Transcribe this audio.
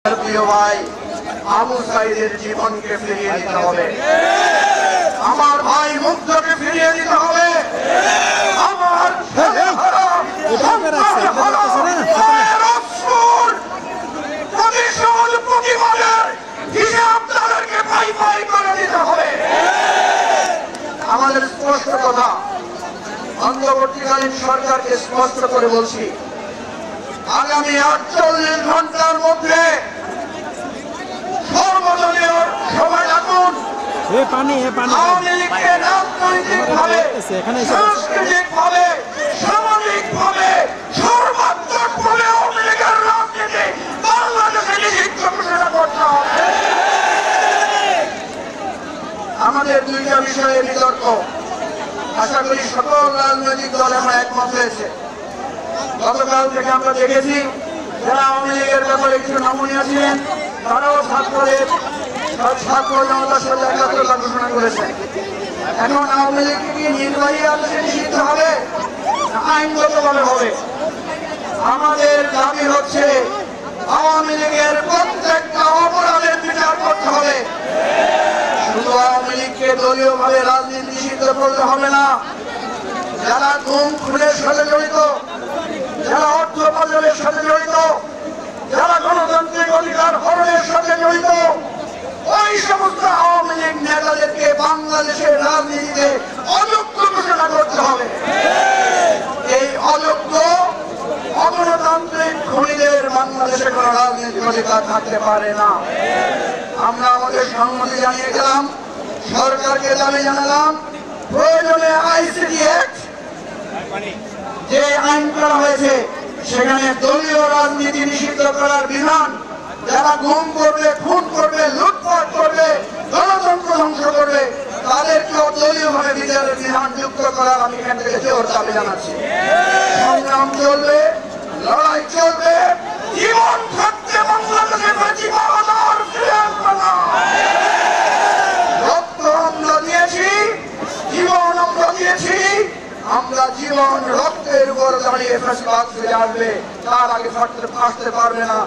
প্রিয় ভাই আবু সাইদের জীবনকে ফিরিয়ে দিতে হবে, আমার ভাই মুগ্ধকে ফিরিয়ে দিতে হবে, আমার আমাদের স্পষ্ট কথা, অন্তর্বর্তীকালীন সরকারকে স্পষ্ট করে বলছি, আগামী 48 ঘন্টার মধ্যে সর্বদলীয় সভা ডাকুন। আওয়ামী লীগকে রাজনৈতিকভাবে, সাংস্কৃতিকভাবে, সামাজিকভাবে, সর্বাত্মকভাবে আওয়ামী লীগের রাজনীতি বাংলাদেশে নিষিদ্ধ ঘোষণা করতে হবে। আমাদের দুইটা বিষয়ে বিতর্ক, আশা করি সকল রাজনৈতিক দল এখন একমত হয়েছে। গতকাল থেকে আমরা দেখেছি যারা আওয়ামী লীগের ব্যাপারে কিছু নমনীয় ছিলেন তারাও ছাত্র জনতার সাথে একাত্মতা ঘোষণা করেছে। এখন আওয়ামী লীগকে কি নির্বাহী আদেশে নিষিদ্ধ হবে, আইনগতভাবে হবে? আমাদের দাবি হচ্ছে আওয়ামী লীগের প্রত্যেকটা অপরাধের বিচার করতে হবে। শুধু আওয়ামী লীগকে দলীয়ভাবে রাজনীতি নিষিদ্ধ করতে হবে না, যারা গুম খুনের সাথে জড়িত, যারা অর্থ পাচারের সাথে জড়িত, যারা গণতান্ত্রিক অধিকার হরণের সাথে জড়িত, ওই সমস্ত আওয়ামী লীগ নেতাদেরকে বাংলাদেশের রাজনীতিতে অযোগ্য ঘোষণা করতে হবে। এই অযোগ্য অগণতান্ত্রিক খুনিদের বাংলাদেশে কোন রাজনৈতিক অধিকার থাকতে পারে না। আমরা আমাদের সম্মতি জানিয়ে গেলাম, সরকারকে দাবি জানালাম, প্রয়োজনে আইসিটি অ্যাক্ট যে আইন করা হয়েছে সেখানে দলীয় রাজনীতি নিষিদ্ধ করার বিধান, যারা গুম করবে, খুন করবে, লুটপাট করবে, গণতন্ত্র ধ্বংস করবে তাদেরকেও দলীয়ভাবে বিচারের বিধান যুক্ত করার আমি এখান থেকে জোর দাবি জানাচ্ছি। সংগ্রাম চলবে, লড়াই চলবে, জীবন থাকতে বাংলাদেশের রক্ত আমরা দিয়েছি, জীবন আমরা দিয়েছি, আমরা জীবন রক্তের উপর দাঁড়িয়ে ফেসবাদ ফিরে আসবে, তার আগে ফাটতে পারবে না।